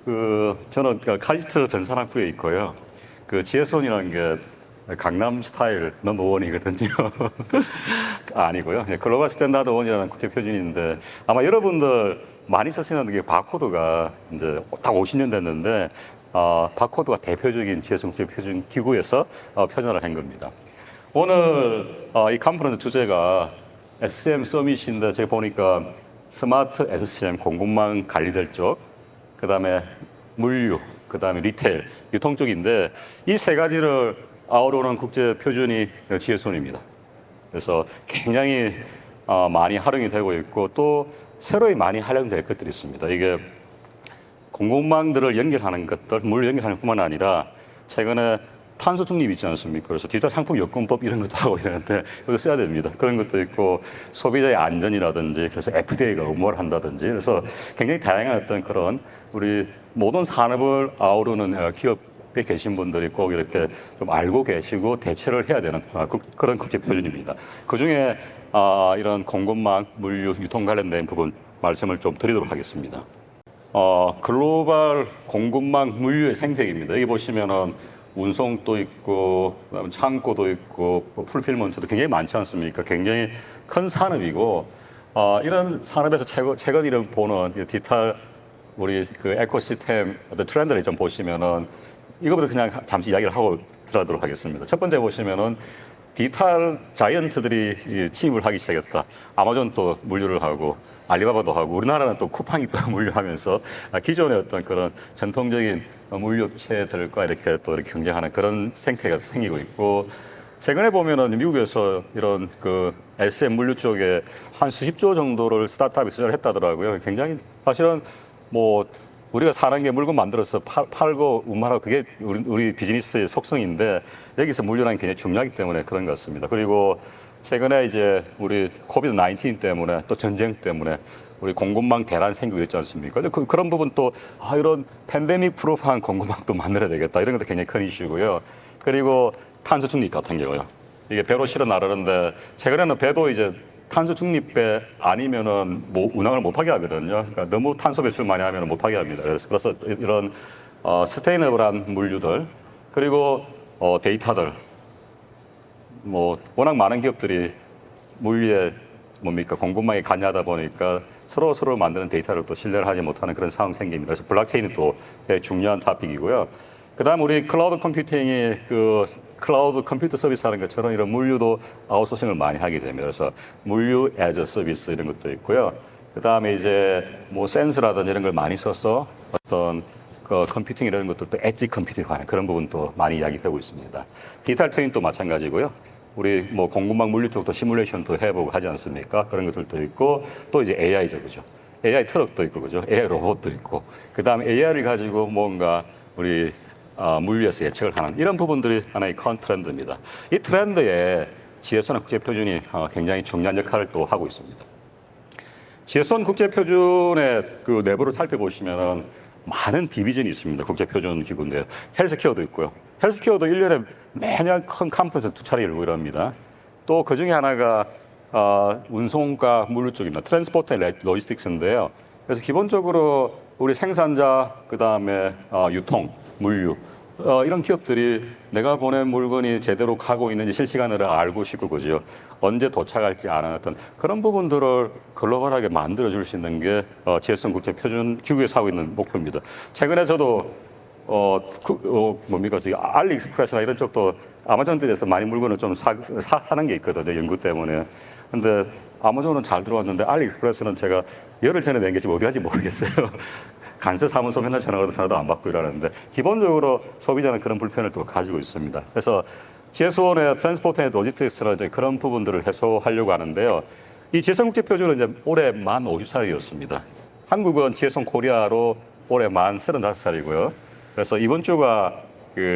저는 카이스트 전산학부에 있고요. 지혜손이라는 게 강남 스타일 넘버원이거든요. 아니고요. 글로벌 스탠다드 원이라는 국제 표준인데 아마 여러분들 많이 쓰시는 게 바코드가 이제 딱 50년 됐는데 바코드가 대표적인 지혜손 국제 표준 기구에서 표준화를 한 겁니다. 오늘 이 컨퍼런스 주제가 SCM 서밋인데 제가 보니까 스마트 SCM 공급망 관리될 쪽, 그 다음에 물류, 그 다음에 리테일, 유통 쪽인데 이 세 가지를 아우르는 국제 표준이 지혜손입니다. 그래서 굉장히 많이 활용이 되고 있고 또 새로이 많이 활용될 것들이 있습니다. 이게 공급망들을 연결하는 것들, 물류 연결하는 뿐만 아니라 최근에 탄소 중립 있지 않습니까? 그래서 디지털 상품 여건법 이런 것도 하고 이러는데 이것도 써야 됩니다. 그런 것도 있고 소비자의 안전이라든지 그래서 FDA가 의무화를 한다든지 그래서 굉장히 다양한 어떤 그런 우리 모든 산업을 아우르는 기업에 계신 분들이 꼭 이렇게 좀 알고 계시고 대처를 해야 되는 그런 국제 표준입니다. 그 중에 이런 공급망, 물류, 유통 관련된 부분 말씀을 좀 드리도록 하겠습니다. 글로벌 공급망 물류의 생태계입니다. 여기 보시면은 운송도 있고, 그다음에 창고도 있고, 풀필먼트도 굉장히 많지 않습니까? 굉장히 큰 산업이고, 이런 산업에서 최근 이런 보는 디지털 우리 에코시스템 어떤 트렌드를 좀 보시면은 이거부터 그냥 잠시 이야기를 하고 들어가도록 하겠습니다. 첫 번째 보시면은 디지털 자이언트들이 침입을 하기 시작했다. 아마존도 물류를 하고 알리바바도 하고 우리나라는 또 쿠팡이 또 물류하면서 기존의 어떤 그런 전통적인 물류체들과 이렇게 또 이렇게 경쟁하는 그런 생태가 생기고 있고 최근에 보면은 미국에서 이런 SM 물류 쪽에 한 수십조 정도를 스타트업이 투자를 했다더라고요. 굉장히 사실은 뭐 우리가 사는 게 물건 만들어서 팔고 운반하고 그게 우리 비즈니스의 속성인데 여기서 물류라는 게 굉장히 중요하기 때문에 그런 것 같습니다. 그리고 최근에 이제 우리 코비드 19 때문에 또 전쟁 때문에 우리 공급망 대란 생기고 있지 않습니까? 근데 그런 부분 또 이런 팬데믹 프루프한 공급망도 만들어야 되겠다 이런 것도 굉장히 큰 이슈고요. 그리고 탄소 중립 같은 경우요. 이게 배로 실어 나르는데 최근에는 배도 이제 탄소 중립배 아니면은 운항을 못하게 하거든요. 그러니까 너무 탄소 배출 많이 하면 못하게 합니다. 그래서 이런 스테이너블한 물류들 그리고 데이터들 워낙 많은 기업들이 물류에 공급망이 관여하다 보니까 서로 만드는 데이터를 또 신뢰를 하지 못하는 그런 상황이 생깁니다. 그래서 블록체인이 또 되게 중요한 토픽이고요. 그다음 우리 클라우드 컴퓨팅이 클라우드 컴퓨터 서비스 하는 것처럼 이런 물류도 아웃소싱을 많이 하게 됩니다. 그래서 물류 애저 서비스 이런 것도 있고요. 그다음에 이제 센서라든지 이런 걸 많이 써서 어떤 컴퓨팅 이런 것들도 엣지 컴퓨팅 하는 그런 부분도 많이 이야기되고 있습니다. 디지털 트윈도 마찬가지고요. 우리 공급망 물류 쪽도 시뮬레이션도 해보고 하지 않습니까? 그런 것들도 있고 또 이제 AI죠, 그죠? AI 트럭도 있고, 그죠? AI 로봇도 있고, 그 다음에 AI를 가지고 뭔가 우리 물류에서 예측을 하는 이런 부분들이 하나의 큰 트렌드입니다. 이 트렌드에 지혜손 국제표준이 굉장히 중요한 역할을 또 하고 있습니다. 지혜손 국제표준의 내부를 살펴보시면은 많은 디비전이 있습니다. 국제표준 기구인데 헬스케어도 있고요. 헬스케어도 1년에 매년 큰 컨퍼런스 2차례 열고 이럽니다. 또 그 중에 하나가 운송과 물류 쪽입니다. 트랜스포트 앤 로지스틱스인데요. 그래서 기본적으로 우리 생산자, 그 다음에 유통, 물류 이런 기업들이 내가 보낸 물건이 제대로 가고 있는지 실시간으로 알고 싶고 그죠. 언제 도착할지 아는 어떤 그런 부분들을 글로벌하게 만들어줄 수 있는 게 지혜손 국제표준 기구에서 하고 있는 목표입니다. 최근에 저도 알리익스프레스나 이런 쪽도 아마존들에서 많이 물건을 좀 사는 게 있거든요. 연구 때문에. 근데 아마존은 잘 들어왔는데 알리익스프레스는 제가 열흘 전에 낸 게 지금 어디 간지 모르겠어요. 간세 사무소 맨날 전화도 안 받고 이러는데 기본적으로 소비자는 그런 불편을 또 가지고 있습니다. 그래서 지혜손의 트랜스포트 앤 로지스틱스는 이제 그런 부분들을 해소하려고 하는데요. 이 지혜손 국제표준은 이제 올해 만 50살이었습니다. 한국은 지혜손 코리아로 올해 만 35살이고요. 그래서 이번 주가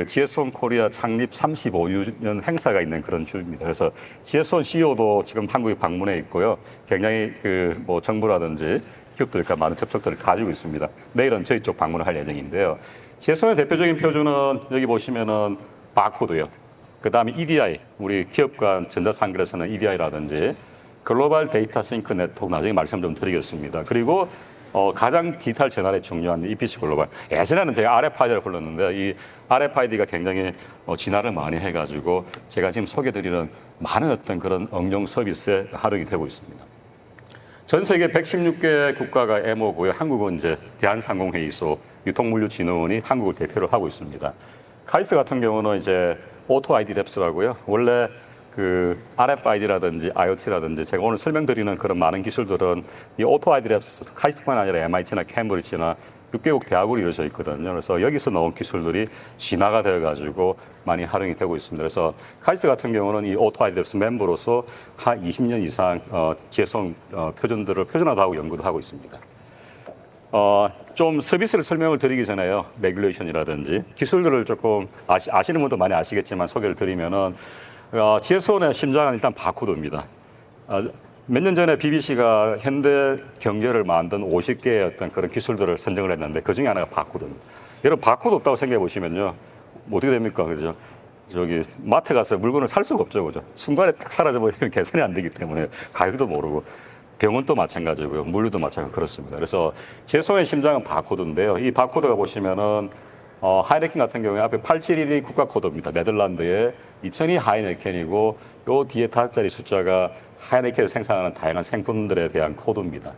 지혜손 코리아 창립 35주년 행사가 있는 그런 주입니다. 그래서 지혜손 CEO도 지금 한국에 방문해 있고요. 굉장히 정부라든지 기업들과 많은 접촉들을 가지고 있습니다. 내일은 저희 쪽 방문을 할 예정인데요. 지혜손의 대표적인 표준은 여기 보시면은 바코드요. 그 다음에 EDI, 우리 기업 간 전자상거래에서는 EDI라든지 글로벌 데이터 싱크 네트워크 나중에 말씀 좀 드리겠습니다. 그리고 가장 디지털 전환에 중요한 EPC 글로벌. 예전에는 제가 RFID를 불렀는데 이 RFID가 굉장히 진화를 많이 해가지고 제가 지금 소개드리는 많은 어떤 그런 응용 서비스에 활용이 되고 있습니다. 전 세계 116개 국가가 MO고요. 한국은 이제 대한상공회의소 유통물류진흥원이 한국을 대표로 하고 있습니다. 카이스트 같은 경우는 이제 오토 아이디 랩스라고요. 원래 그 RFID라든지 IoT라든지 제가 오늘 설명드리는 그런 많은 기술들은 이 오토 아이디 랩스 카이스트뿐만 아니라 MIT나 캠브리지나 6개국 대학으로 이루어져 있거든요. 그래서 여기서 나온 기술들이 진화가 되어가지고 많이 활용이 되고 있습니다. 그래서 카이스트 같은 경우는 이 오토 아이디 랩스 멤버로서 한 20년 이상 지혜성 표준들을 표준화하고 연구도 하고 있습니다. 좀 서비스를 설명을 드리기 전에요. 레귤레이션이라든지 기술들을 조금 아시는 분도 많이 아시겠지만 소개를 드리면은 지혜손의 심장은 일단 바코드입니다. 몇 년 전에 BBC가 현대 경제를 만든 50개의 어떤 그런 기술들을 선정을 했는데 그 중에 하나가 바코드입니다. 여러분 바코드 없다고 생각해 보시면요. 뭐 어떻게 됩니까? 그죠? 저기 마트 가서 물건을 살 수가 없죠. 그죠? 순간에 딱 사라져버리면 계산이 안 되기 때문에 가격도 모르고 병원도 마찬가지고요. 물류도 마찬가지고 그렇습니다. 그래서 제 손의 심장은 바코드인데요. 이 바코드가 보시면은 하이네켄 같은 경우에 앞에 871이 국가 코드입니다. 네덜란드의 2002 하이네켄이고 요 뒤에 5자리 숫자가 하이네켄에서 생산하는 다양한 생품들에 대한 코드입니다.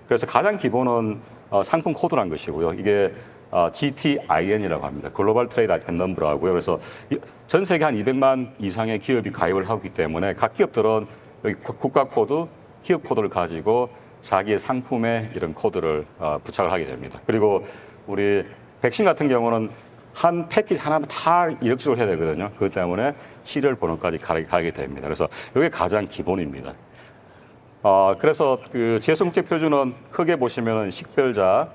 그래서 가장 기본은 상품 코드란 것이고요. 이게 GTIN이라고 합니다. 글로벌 트레이드 아이템 넘버라고요. 그래서 전 세계 한 200만 이상의 기업이 가입을 하고 있기 때문에 각 기업들은 여기 국가 코드, 기업 코드를 가지고 자기의 상품에 이런 코드를 부착을 하게 됩니다. 그리고 우리 백신 같은 경우는 한 패키지 하나만 다 이력적으로 해야 되거든요. 그것 때문에 시리얼 번호까지 가게 됩니다. 그래서 이게 가장 기본입니다. 그래서 그 지혜성 국제 표준은 크게 보시면은 식별자,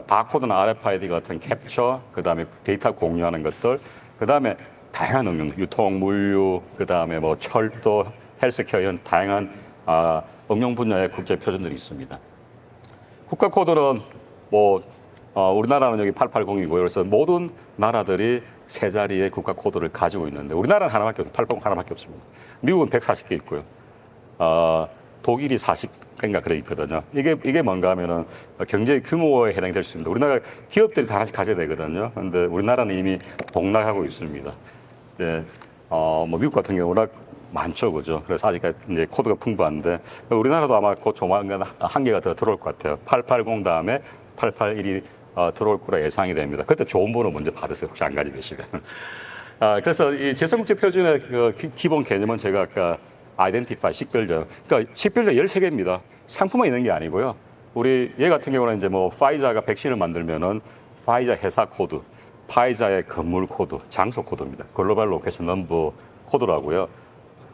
바코드나 RFID 같은 캡처, 그 다음에 데이터 공유하는 것들, 그 다음에 다양한 응용, 유통, 물류, 그 다음에 뭐 철도, 헬스케어 이런 다양한 응용 분야의 국제 표준들이 있습니다. 국가 코드는 뭐 우리나라는 여기 880이고요. 그래서 모든 나라들이 세 자리의 국가 코드를 가지고 있는데 우리나라는 하나밖에 없어요. 880 하나밖에 없습니다. 미국은 140개 있고요. 독일이 40개인가 그래 있거든요. 이게 뭔가 하면은 경제 규모에 해당될 수 있습니다. 우리나라 기업들이 다 하나씩 가져야 되거든요. 그런데 우리나라는 이미 복락하고 있습니다. 네, 뭐 미국 같은 경우 워낙 많죠, 그죠? 그래서 아직까지 이제 코드가 풍부한데 우리나라도 아마 곧 조만간 한 개가 더 들어올 것 같아요. 880 다음에 881이 들어올 거라 예상이 됩니다. 그때 좋은 번호 먼저 받으세요. 혹시 안 가지고 계시면. 그래서 이 지혜성국제 표준의 그 기본 개념은 제가 아까 아이덴티파이 식별자. 그러니까 식별자 13개입니다. 상품만 있는 게 아니고요. 우리 얘 같은 경우는 이제 뭐 파이자가 백신을 만들면은 파이자 회사 코드, 파이자의 건물 코드, 장소 코드입니다. 글로벌 로케이션 넘버 코드라고요.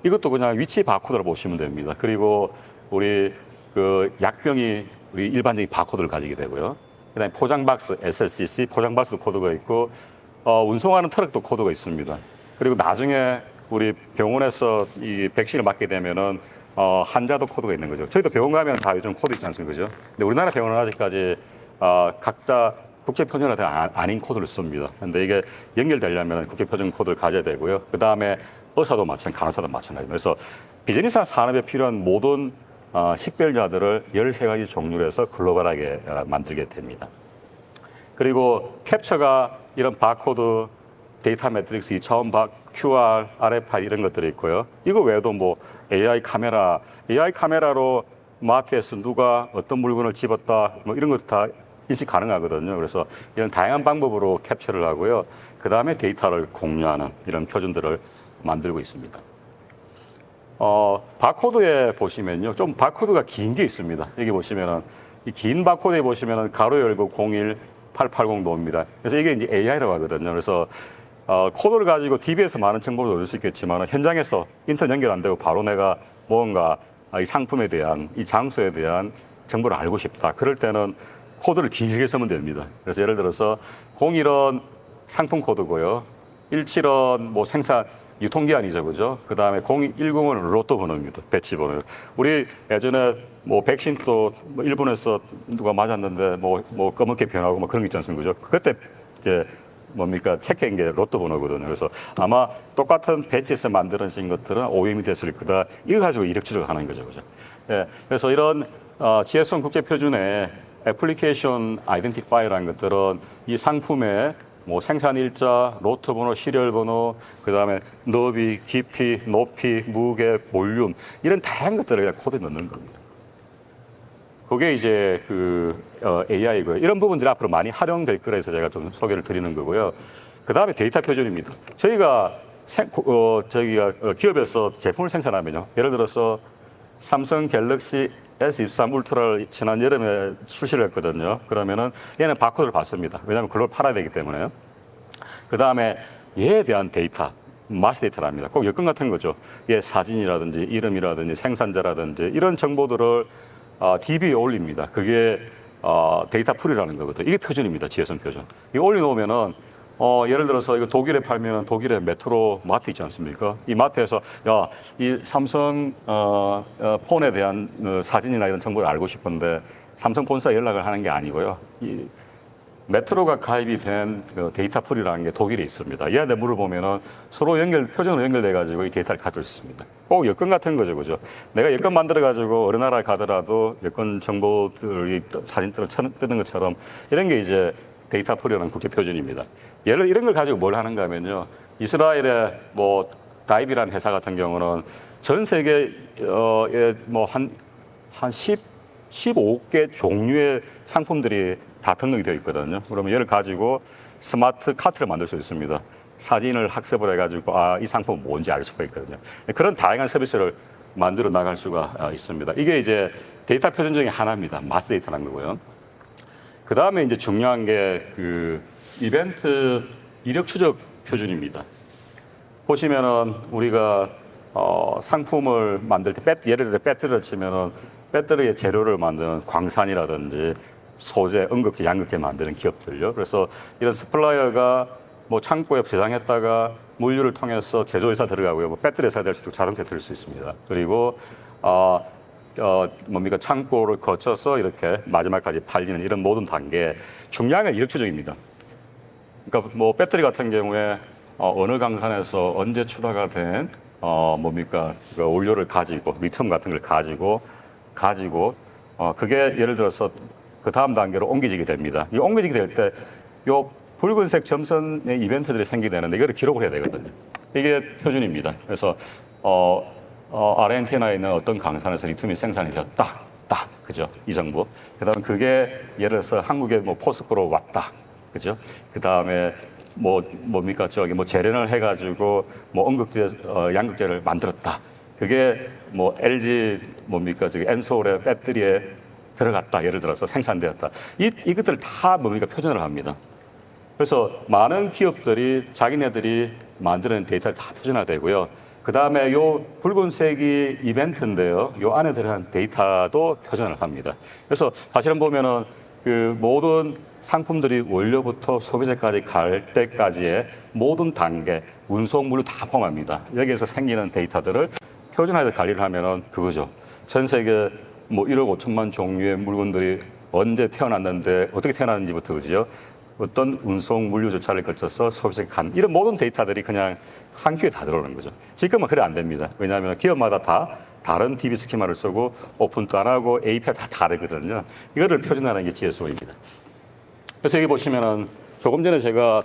이것도 그냥 위치 바코드라고 보시면 됩니다. 그리고 우리 그 약병이 우리 일반적인 바코드를 가지게 되고요. 그다음에 포장박스, SLCC 포장박스도 코드가 있고 운송하는 트럭도 코드가 있습니다. 그리고 나중에 우리 병원에서 이 백신을 맞게 되면은 환자도 코드가 있는 거죠. 저희도 병원 가면 다 요즘 코드 있지 않습니까? 그죠? 근데 우리나라 병원은 아직까지 각자 국제표준화된 아닌 코드를 씁니다. 근데 이게 연결되려면 국제표준 코드를 가져야 되고요. 그 다음에 의사도 마찬가지, 간호사도 마찬가지입니다. 그래서 비즈니스 산업에 필요한 모든 식별자들을 13가지 종류로 해서 글로벌하게 만들게 됩니다. 그리고 캡처가 이런 바코드, 데이터 매트릭스, 2차원 QR, RFID 이런 것들이 있고요. 이거 외에도 뭐 AI 카메라로 마트에서 누가 어떤 물건을 집었다, 뭐 이런 것도 다 인식 가능하거든요. 그래서 이런 다양한 방법으로 캡처를 하고요. 그 다음에 데이터를 공유하는 이런 표준들을 만들고 있습니다. 바코드에 보시면요. 좀 바코드가 긴 게 있습니다. 여기 보시면은, 이 긴 바코드에 보시면은 가로 열고 01880도입니다. 그래서 이게 이제 AI라고 하거든요. 그래서, 코드를 가지고 DB에서 많은 정보를 얻을 수 있겠지만, 현장에서 인터넷 연결 안 되고 바로 내가 뭔가 이 상품에 대한, 이 장소에 대한 정보를 알고 싶다. 그럴 때는 코드를 길게 쓰면 됩니다. 그래서 예를 들어서 01은 상품 코드고요. 17은 뭐 생산, 유통기한이죠, 그죠? 그 다음에 010은 로또 번호입니다. 배치 번호. 우리 예전에 뭐 백신도 뭐 일본에서 누가 맞았는데 뭐 검은게 변하고 뭐 그런 게 있지 않습니까? 그죠? 그때 이제 뭡니까? 체크한 게 로또 번호거든요. 그래서 아마 똑같은 배치에서 만들어진 것들은 OEM이 됐을 거다. 이거 가지고 이력 추적을 하는 거죠, 그죠? 예. 그래서 이런 지혜성 국제 표준에 애플리케이션 아이덴티파이라는 것들은 이 상품의 뭐 생산 일자, 로트 번호, 시리얼 번호, 그 다음에 너비, 깊이, 높이, 무게, 볼륨 이런 다양한 것들을 그냥 코드에 넣는 겁니다. 그게 이제 AI고요. 이런 부분들이 앞으로 많이 활용될 거라 해서 제가 좀 소개를 드리는 거고요. 그 다음에 데이터 표준입니다. 저희가 기업에서 제품을 생산하면요. 예를 들어서 삼성 갤럭시 S23 울트라를 지난 여름에 출시를 했거든요. 그러면은 얘는 바코드를 받습니다. 왜냐하면 그걸 팔아야 되기 때문에요. 그 다음에 얘에 대한 데이터, 마스 데이터랍니다. 꼭 여권 같은 거죠. 얘 사진이라든지 이름이라든지 생산자라든지 이런 정보들을 DB에 올립니다. 그게 데이터 풀이라는 거거든요. 이게 표준입니다. 지혜선 표준. 이거 올려놓으면은 예를 들어서 이거 독일에 팔면 독일의 메트로 마트 있지 않습니까? 이 마트에서 이 삼성 폰에 대한 사진이나 이런 정보를 알고 싶은데 삼성 본사에 연락을 하는 게 아니고요. 이 메트로가 가입이 된 데이터 풀이라는 게 독일에 있습니다. 얘한테 물어보면은 서로 표준으로 연결돼가지고 이 데이터를 가질 수 있습니다. 꼭 여권 같은 거죠, 그죠? 내가 여권 만들어가지고 어느 나라 가더라도 여권 정보들이 사진들을 뜨는 것처럼 이런 게 이제 데이터 풀이라는 국제 표준입니다. 이런 걸 가지고 뭘 하는가 하면요. 이스라엘의 뭐 다이비라는 회사 같은 경우는 전 세계에 뭐 한 15개 종류의 상품들이 다 등록이 되어 있거든요. 그러면 얘를 가지고 스마트 카트를 만들 수 있습니다. 사진을 학습을 해가지고 이 상품은 뭔지 알 수가 있거든요. 그런 다양한 서비스를 만들어 나갈 수가 있습니다. 이게 이제 데이터 표준 중에 하나입니다. 마스 데이터라는 거고요. 그 다음에 이제 중요한 게 이벤트 이력 추적 표준입니다. 보시면은 우리가 상품을 만들 때 예를 들어 배터리를 치면은 배터리의 재료를 만드는 광산이라든지 소재, 음극재, 양극재 만드는 기업들요. 그래서 이런 스플라이어가 뭐 창고에 제작했다가 물류를 통해서 제조회사 들어가고요. 뭐 배터리 회사 될 수도 자동차 될 수 있습니다. 그리고 창고를 거쳐서 이렇게 마지막까지 팔리는 이런 모든 단계 중요한 건 이력 추적입니다. 그러니까 뭐 배터리 같은 경우에 어느 강산에서 언제 출하가 된 그 원료를 가지고 리튬 같은 걸 가지고 그게 예를 들어서 그 다음 단계로 옮겨지게 됩니다. 이 옮겨지게 될 때 요 붉은색 점선의 이벤트들이 생기게 되는데 이거를 기록을 해야 되거든요. 이게 표준입니다. 그래서 아르헨티나에 있는 어떤 강산에서 리튬이 생산이 되었다. 그죠? 이 정보. 그 다음에 그게 예를 들어서 한국에 뭐 포스코로 왔다. 그죠? 그 다음에 재련을 해가지고 음극재, 양극재를 만들었다. 그게 LG 엔솔의 배터리에 들어갔다. 예를 들어서 생산되었다. 이것들 다 표준을 합니다. 그래서 많은 기업들이 자기네들이 만드는 데이터를 다 표준화되고요. 그 다음에 요 붉은색이 이벤트인데요. 요 안에 들어간 데이터도 표준을 합니다. 그래서 사실은 보면은 모든 상품들이 원료부터 소비자까지 갈 때까지의 모든 단계, 운송, 물류 다 포함합니다. 여기에서 생기는 데이터들을 표준화해서 관리를 하면은 그거죠. 전 세계 1억 5천만 종류의 물건들이 언제 태어났는데 어떻게 태어났는지부터 그죠? 어떤 운송, 물류 절차를 거쳐서 소비자에게 간 이런 모든 데이터들이 그냥 한 큐에 다 들어오는 거죠. 지금은 그래 안 됩니다. 왜냐하면 기업마다 다 다른 DB 스키마를 쓰고 오픈도 안 하고 API 다 다르거든요. 이거를 표준화하는 게 GSO입니다. 그래서 여기 보시면은 조금 전에 제가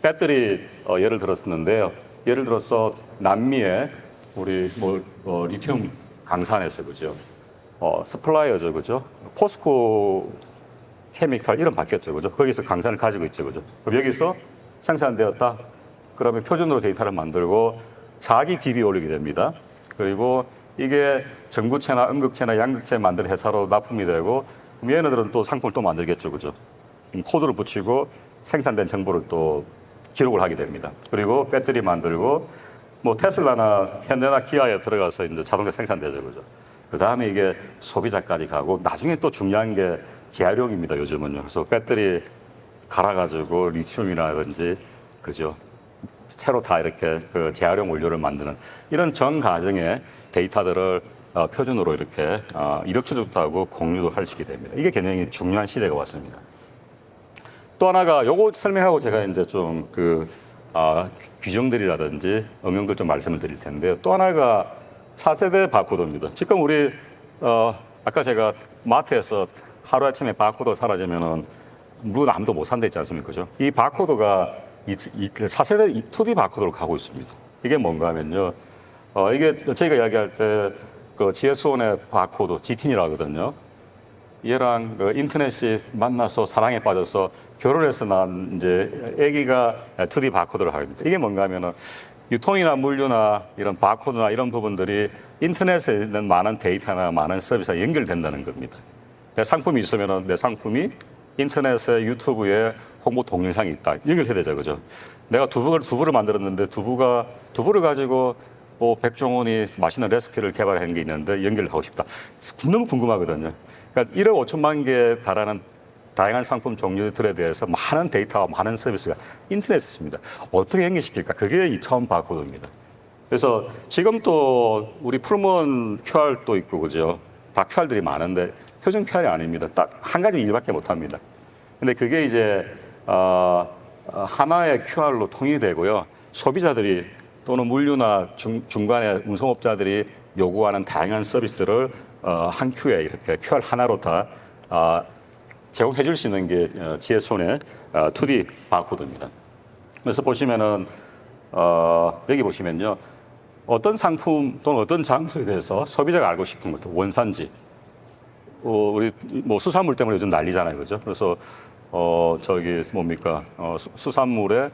배터리 예를 들었었는데요. 예를 들어서 남미에 우리 리튬 강산에서 그죠? 스플라이어죠, 그죠? 포스코 케미칼 이름 바뀌었죠, 그죠? 거기서 강산을 가지고 있죠, 그죠? 그럼 여기서 생산되었다. 그러면 표준으로 데이터를 만들고 자기 DB에 올리게 됩니다. 그리고 이게 전구체나 음극체나 양극체 만드는 회사로 납품이 되고 그럼 얘네들은 또 상품을 또 만들겠죠, 그죠? 코드를 붙이고 생산된 정보를 또 기록을 하게 됩니다. 그리고 배터리 만들고 테슬라나 현대나 기아에 들어가서 이제 자동차 생산되죠, 그죠? 그 다음에 이게 소비자까지 가고 나중에 또 중요한 게 재활용입니다, 요즘은요. 그래서 배터리 갈아가지고 리튬이라든지 그죠? 새로 다 이렇게 재활용 원료를 만드는 이런 전 과정의 데이터들을 표준으로 이렇게 이력 추적도 하고 공유도 할 수 있게 됩니다. 이게 굉장히 중요한 시대가 왔습니다. 또 하나가 요거 설명하고 제가 이제 좀 규정들이라든지 응용들 좀 말씀을 드릴 텐데요. 또 하나가 차세대 바코드입니다. 지금 우리 아까 제가 마트에서 하루아침에 바코드가 사라지면은 문 아무도 못 산다 했지 않습니까? 그죠? 이 바코드가 이 차세대 2D 바코드로 가고 있습니다. 이게 뭔가 하면요. 이게 저희가 이야기할 때 그 GS1의 바코드, GTN이라고 하거든요. 얘랑 그 인터넷이 만나서 사랑에 빠져서 결혼해서 난 이제 아기가 2D 바코드를 합니다. 이게 뭔가 하면은 유통이나 물류나 이런 바코드나 이런 부분들이 인터넷에 있는 많은 데이터나 많은 서비스와 연결된다는 겁니다. 내 상품이 있으면은 내 상품이 인터넷에 유튜브에 홍보 동영상이 있다. 연결해야 되죠, 그죠? 내가 두부를 만들었는데 두부를 가지고 백종원이 맛있는 레시피를 개발한 게 있는데 연결하고 싶다. 너무 궁금하거든요. 그러니까 1억 5천만 개에 달하는 다양한 상품 종류들에 대해서 많은 데이터와 많은 서비스가 인터넷에 있습니다. 어떻게 연결시킬까? 그게 이 처음 바코드입니다. 그래서 지금 또 우리 풀몬 QR도 있고, 그죠? 다 QR들이 많은데 표준 QR이 아닙니다. 딱 한 가지 일밖에 못 합니다. 근데 그게 이제, 하나의 QR로 통일이 되고요. 소비자들이 또는 물류나 중간에 운송업자들이 요구하는 다양한 서비스를 한 큐에 이렇게 QR 하나로 다 제공해 줄 수 있는 게 GS1의 2D 바코드입니다. 그래서 보시면은 여기 보시면요. 어떤 상품 또는 어떤 장소에 대해서 소비자가 알고 싶은 것도 원산지, 우리 뭐 수산물 때문에 요즘 난리잖아요, 그죠? 그래서 저기 뭡니까 수산물의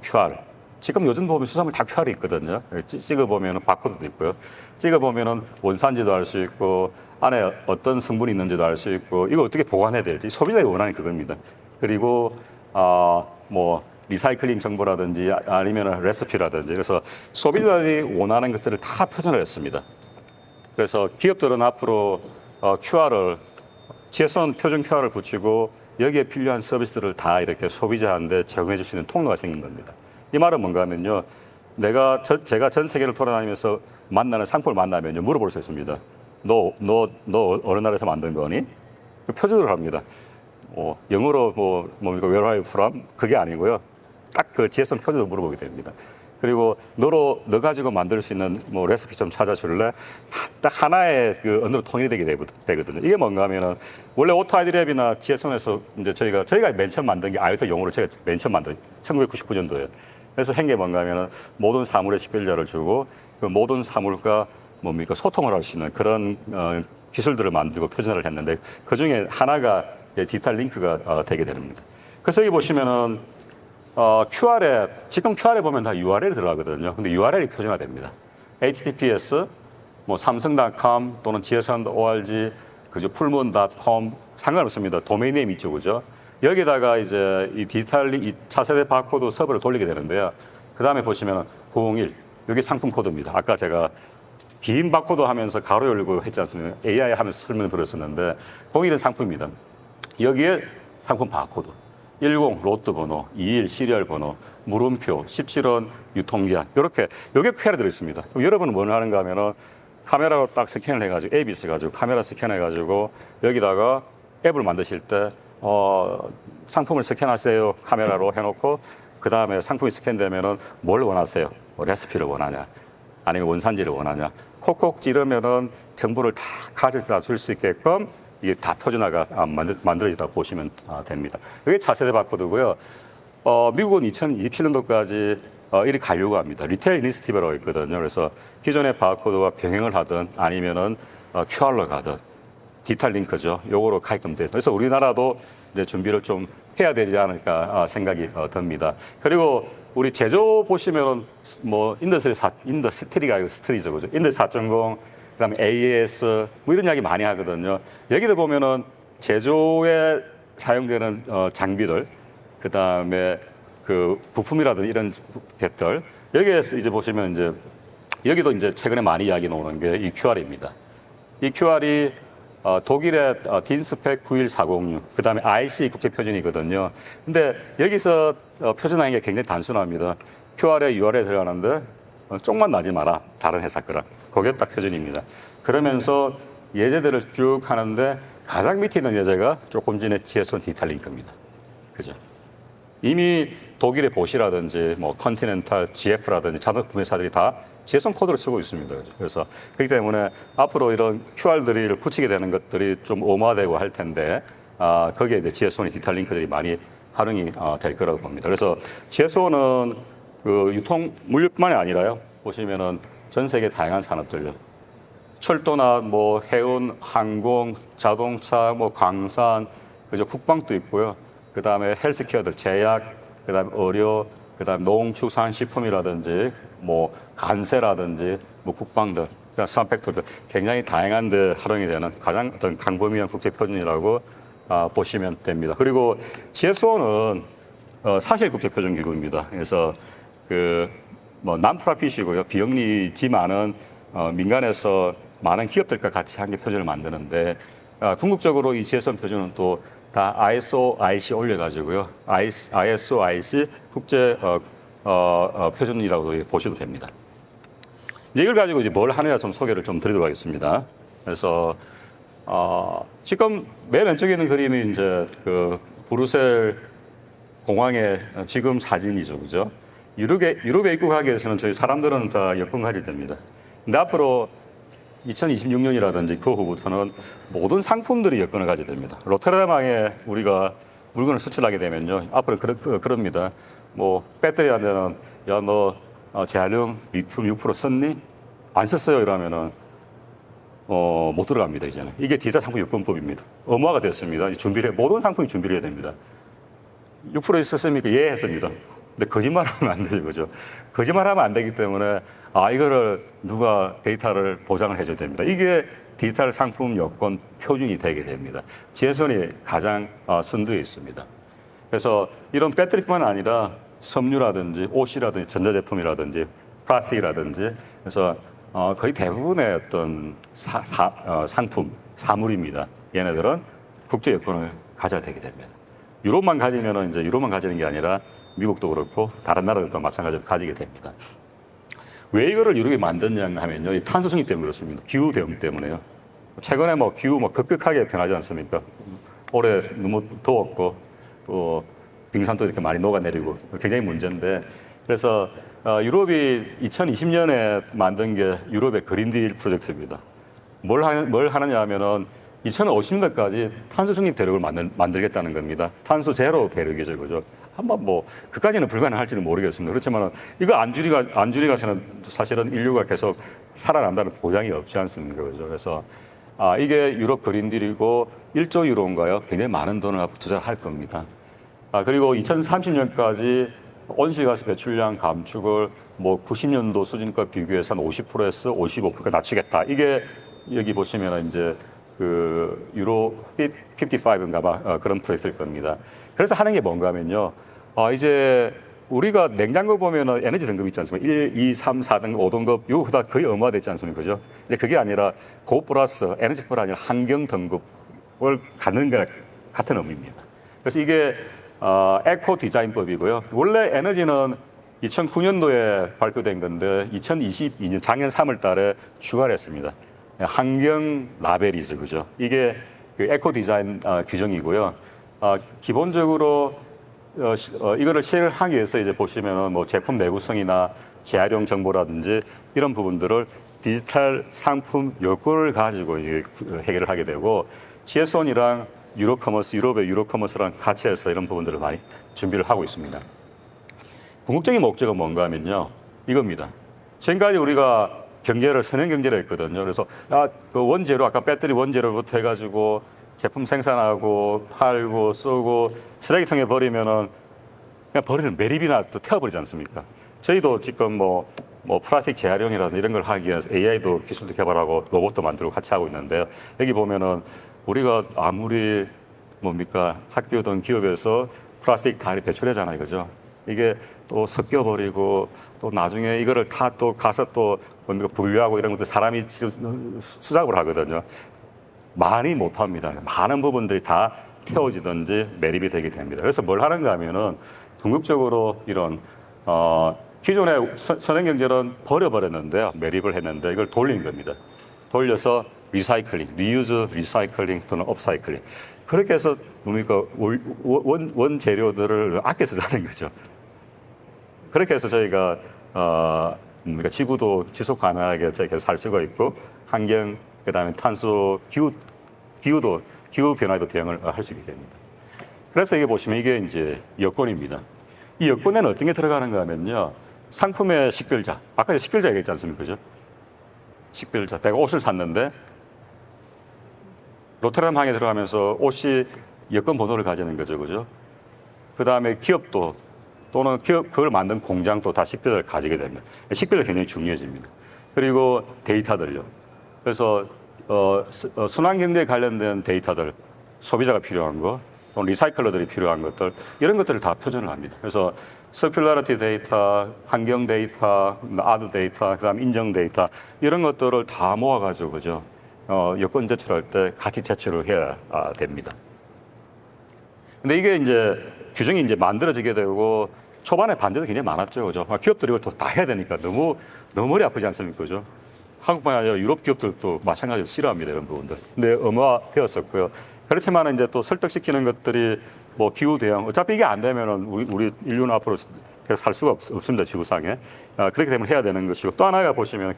QR. 지금 요즘 보면 수산물 다 QR이 있거든요. 찍어보면 바코드도 있고요. 찍어보면 원산지도 알 수 있고, 안에 어떤 성분이 있는지도 알 수 있고, 이거 어떻게 보관해야 될지 소비자가 원하는 그겁니다. 그리고, 뭐, 리사이클링 정보라든지 아니면 레시피라든지, 그래서 소비자들이 원하는 것들을 다 표준을 했습니다. 그래서 기업들은 앞으로 QR을, GS1 표준 QR을 붙이고, 여기에 필요한 서비스들을 다 이렇게 소비자한테 제공해 줄 수 있는 통로가 생긴 겁니다. 이 말은 뭔가 하면요. 제가 전 세계를 돌아다니면서 만나는 상품을 만나면요. 물어볼 수 있습니다. 너 어느 나라에서 만든 거니? 그 표준으로 합니다. 영어로 뭡니까? Where are you from? 그게 아니고요. 딱 그 GS1 표준으로 물어보게 됩니다. 그리고 너 가지고 만들 수 있는 뭐 레시피 좀 찾아줄래? 딱 하나의 그 언어로 통일이 되거든요. 이게 뭔가 하면은 원래 오토 아이디 랩이나 GS1에서 이제 저희가 맨 처음 만든 게 아이오티 용어로 제가 맨 처음 만든 1999년도에. 그래서 한 게 뭔가 하면은 모든 사물의 식별자를 주고 그 모든 사물과 뭡니까 소통을 할 수 있는 그런 기술들을 만들고 표준화를 했는데 그 중에 하나가 디지털 링크가 되게 됩니다. 그래서 여기 보시면은 지금 QR에 보면 다 URL이 들어가거든요. 근데 URL이 표준화됩니다. https 뭐 삼성.com 또는 gs1.org 그죠 풀문.com 상관없습니다. 도메인 네임 있죠, 그죠? 여기다가 이제 이 이 차세대 바코드 서버를 돌리게 되는데요. 그 다음에 보시면 901 여기 상품 코드입니다. 아까 제가 긴 바코드 하면서 가로 열고 했지 않습니까? AI 하면서 설명 들었었는데 01은 상품입니다. 여기에 상품 바코드 10 로트 번호, 21 시리얼 번호, 물음표, 17원 유통기한 이렇게 여기에 QR이 들어있습니다. 그럼 여러분은 뭘 하는가 하면은 카메라로 딱 스캔을 해가지고 앱이 있어가지고 카메라 스캔해가지고 여기다가 앱을 만드실 때 상품을 스캔하세요 카메라로 해놓고 그 다음에 상품이 스캔되면은 뭘 원하세요? 뭐 레시피를 원하냐? 아니면 원산지를 원하냐? 콕콕 찌르면은 정보를 다 가져다 줄 수 있게끔 이게 다 표준화가 만들어지다 보시면 됩니다. 이게 차세대 바코드고요. 미국은 2027년도까지 이리 가려고 합니다. 리테일 이니시티브라고 있거든요. 그래서 기존의 바코드와 병행을 하든 아니면은 QR로 가든 디지털 링크죠. 요거로 가게끔 돼서 그래서 우리나라도 이제 준비를 좀 해야 되지 않을까 생각이 듭니다. 그리고 우리 제조 보시면은 뭐 인더스트리가 아니고 스트리죠, 그죠? 인더스트리 4.0 그다음에 AES 뭐 이런 이야기 많이 하거든요. 여기도 보면은 제조에 사용되는 장비들, 그다음에 그 부품이라든지 이런 것들 여기에서 이제 보시면 이제 여기도 이제 최근에 많이 이야기 나오는 게 이 QR입니다. 이 QR이 독일의 딘스펙 91406, 그다음에 IC 국제 표준이거든요. 근데 여기서 표준화한 게 굉장히 단순합니다. QR에 URL에 들어가는데 쪽만 나지 마라. 다른 회사 거랑. 그게 딱 표준입니다. 그러면서 예제들을 쭉 하는데 가장 밑에 있는 예제가 조금 전에 GS1 디지털 링크입니다. 그죠? 이미 독일의 보시라든지 뭐 컨티넨탈, GF라든지 자동차 회사들이 다 지혜성 코드를 쓰고 있습니다. 그래서 그렇기 때문에 앞으로 이런 QR들을 붙이게 되는 것들이 좀 오마되고 할 텐데 거기에 이제 지혜손의 디지털 링크들이 많이 활용이 될 거라고 봅니다. 그래서 지혜손은 그 유통 물류뿐만이 아니라요. 보시면은 전 세계 다양한 산업들요. 철도나 뭐 해운, 항공, 자동차, 뭐 광산, 그죠 국방도 있고요. 그 다음에 헬스케어들, 제약, 그 다음에 의료, 그 다음에 농축산식품이라든지 뭐 간세라든지 뭐 국방들, 그다음 스마트팩토리들 굉장히 다양한 데 활용이 되는 가장 어떤 광범위한 국제 표준이라고 보시면 됩니다. 그리고 GSO는 사실 국제 표준 기구입니다. 그래서 그 뭐 난프라핏이고요. 비영리지만은 민간에서 많은 기업들과 같이 한 개 표준을 만드는데 궁극적으로 이 GSO 표준은 또 다 ISO, IC 올려가지고요. ISO, IC 국제 표준이라고 보셔도 됩니다. 이제 이걸 가지고 이제 뭘 하느냐 좀 소개를 좀 드리도록 하겠습니다. 그래서 지금 맨 왼쪽에 있는 그림이 이제 그 브루셀 공항의 지금 사진이죠, 그죠? 유럽에 입국하기 위해서는 저희 사람들은 다 여권 가지게 됩니다. 근데 앞으로 2026년이라든지 그 후부터는 모든 상품들이 여권을 가지게 됩니다. 로테르담항에 우리가 물건을 수출하게 되면요. 앞으로 그럽니다. 뭐, 배터리 안 되는, 야, 너, 재활용 리튬 6% 썼니? 안 썼어요. 이러면은, 못 들어갑니다, 이제는. 이게 디지털 상품 여권법입니다. 의무화가 됐습니다. 모든 상품이 준비를 해야 됩니다. 6% 썼습니까? 예, 했습니다. 근데 거짓말하면 안 되죠, 그죠? 거짓말하면 안 되기 때문에 이거를 누가 데이터를 보장을 해줘야 됩니다. 이게 디지털 상품 여권 표준이 되게 됩니다. 지혜손이 가장 선두에 있습니다. 그래서 이런 배터리뿐만 아니라 섬유라든지 옷이라든지 전자제품이라든지 플라스틱이라든지 그래서 거의 대부분의 어떤 상품, 사물입니다. 얘네들은 국제 여권을 가져야 되게 됩니다. 유럽만 가지면은 이제 유럽만 가지는 게 아니라 미국도 그렇고 다른 나라들도 마찬가지로 가지게 됩니다. 왜 이거를 유럽에 만드냐 하면요. 이 탄소 승인 때문에 그렇습니다. 기후 대응 때문에요. 최근에 뭐 기후 급격하게 변하지 않습니까? 올해 너무 더웠고 또 빙산도 이렇게 많이 녹아내리고 굉장히 문제인데 그래서 유럽이 2020년에 만든 게 유럽의 그린딜 프로젝트입니다. 뭘 하느냐 하면은 2050년까지 탄소 중립 대륙을 만들겠다는 겁니다. 탄소 제로 대륙이죠, 그죠? 한번 뭐 그까지는 불가능할지는 모르겠습니다. 그렇지만 이거 안 줄이가서는 사실은 인류가 계속 살아난다는 보장이 없지 않습니까, 그죠? 그래서 이게 유럽 그린딜이고 1조 유로인가요? 굉장히 많은 돈을 앞으로 투자할 겁니다. 그리고 2030년까지 온실가스 배출량 감축을 뭐 90년도 수준과 비교해서 한 50%에서 55%까지 낮추겠다. 이게 여기 보시면 이제 그 유로 55인가 봐 그런 프로젝트일 겁니다. 그래서 하는 게 뭔가 하면요. 이제 우리가 냉장고 보면은 에너지 등급 있지 않습니까? 1, 2, 3, 4등급, 5등급 이거 다 거의 의무화됐지 않습니까? 그죠? 근데 그게 아니라 고 플러스 에너지뿐 아니라 환경 등급을 갖는 게 같은 의미입니다. 그래서 이게 에코 디자인법이고요. 원래 에너지는 2009년도에 발표된 건데 2022년 작년 3월 달에 추가를 했습니다. 환경 라벨이죠, 그죠? 이게 그 에코 디자인 규정이고요. 기본적으로 이거를 시행을 하기 위해서 이제 보시면은 뭐 제품 내구성이나 재활용 정보라든지 이런 부분들을 디지털 상품 여권을 가지고 이제 해결을 하게 되고 GSON이랑 유럽의 유로커머스랑 같이 해서 이런 부분들을 많이 준비를 하고 있습니다. 궁극적인 목적은 뭔가 하면요. 이겁니다. 지금까지 우리가 선행 경제를 했거든요. 그래서 그 원재료 아까 배터리 원재료부터 해가지고 제품 생산하고 팔고 쓰고 쓰레기통에 버리면은 그냥 버리는 매립이나 또 태워버리지 않습니까? 저희도 지금 뭐 플라스틱 재활용이라든지 이런 걸 하기 위해서 AI도 기술도 개발하고 로봇도 만들고 같이 하고 있는데요. 여기 보면은 우리가 아무리 뭡니까 학교든 기업에서 플라스틱 다 배출하잖아요, 그죠? 이게 또 섞여버리고 또 나중에 이거를 다 또 가서 또 뭡니까 분류하고 이런 것도 사람이 수작업을 하거든요. 많이 못합니다. 많은 부분들이 다 태워지든지 매립이 되게 됩니다. 그래서 뭘 하는가 하면은 궁극적으로 이런 기존의 선행경제는 버려버렸는데요. 매립을 했는데 이걸 돌리는 겁니다. 돌려서 리사이클링, 리유즈, 리사이클링 또는 업사이클링. 그렇게 해서 뭡니까 원재료들을 아껴 쓰자는 거죠. 그렇게 해서 저희가 뭡니까 지구도 지속 가능하게 저희가 살 수가 있고 환경 그다음에 탄소 기후 변화에도 대응을 할 수 있게 됩니다. 그래서 이게 보시면 이게 이제 여권입니다. 이 여권에는 어떤 게 들어가는가 하면요. 상품의 식별자. 아까 식별자 얘기했지 않습니까? 그죠? 식별자. 내가 옷을 샀는데 로테람 항에 들어가면서 옷이 여권 번호를 가지는 거죠. 그죠? 그 다음에 기업도 또는 그걸 만든 공장도 다 식별자를 가지게 됩니다. 식별자 굉장히 중요해집니다. 그리고 데이터들요. 그래서 순환경제에 관련된 데이터들, 소비자가 필요한 거, 또는 리사이클러들이 필요한 것들, 이런 것들을 다 표준을 합니다. 그래서 서큘러리티 데이터, 환경 데이터, 아드 데이터, 그다음 인정 데이터 이런 것들을 다 모아가지고 그죠? 여권 제출할 때 같이 제출을 해야 됩니다. 근데 이게 이제 규정이 이제 만들어지게 되고 초반에 반대도 굉장히 많았죠, 그죠? 기업들이 이걸 또 다 해야 되니까 너무 머리 아프지 않습니까, 그죠? 한국뿐만 아니라 유럽 기업들도 마찬가지로 싫어합니다, 이런 부분들. 근데 엄화되었었고요. 그렇지만 이제 또 설득시키는 것들이 뭐 기후 대응. 어차피 이게 안 되면은 우리 인류는 앞으로 계속 살 수가 없습니다, 지구상에. 그렇게 되면 해야 되는 것이고 또 하나가 보시면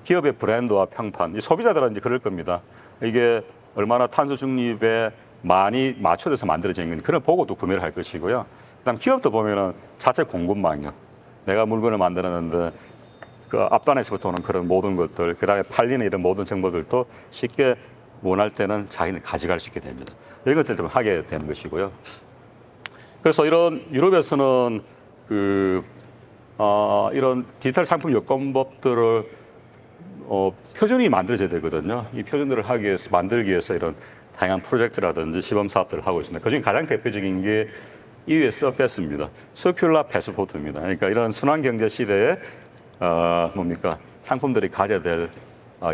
기업의 브랜드와 평판. 이 소비자들은 이제 그럴 겁니다. 이게 얼마나 탄소 중립에 많이 맞춰져서 만들어진 건지 그런 보고도 구매를 할 것이고요. 그다음 기업도 보면은 자체 공급망이요. 내가 물건을 만들었는데 그 앞단에서부터 오는 그런 모든 것들, 그다음에 팔리는 이런 모든 정보들도 쉽게 원할 때는 자기는 가져갈 수 있게 됩니다. 이런 것들을 좀 하게 되는 것이고요. 그래서 이런 유럽에서는 이런 디지털 상품 여권법들을 표준이 만들어져야 되거든요. 이 표준들을 만들기 위해서 이런 다양한 프로젝트라든지 시범 사업들을 하고 있습니다. 그중에 가장 대표적인 게 EU의 서페스입니다. 서큘러 패스포트입니다. 그러니까 이런 순환경제 시대에 상품들이 가져야 될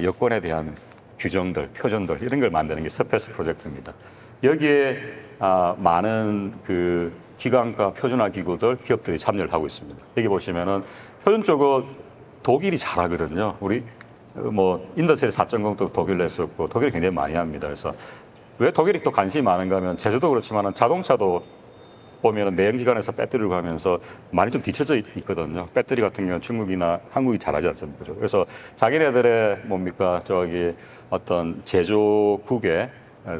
여권에 대한 규정들, 표준들 이런 걸 만드는 게 서페스 프로젝트입니다. 여기에 많은 그 기관과 표준화 기구들, 기업들이 참여를 하고 있습니다. 여기 보시면은 표준 쪽은 독일이 잘하거든요. 우리 인더스트리 4.0도 독일로 했었고 독일이 굉장히 많이 합니다. 그래서 왜 독일이 또 관심이 많은가 하면 제조도 그렇지만 자동차도 보면은 내연기관에서 배터리를 가면서 많이 좀 뒤쳐져 있거든요. 배터리 같은 경우는 중국이나 한국이 잘하지 않습니까? 그래서 자기네들의 어떤 제조국의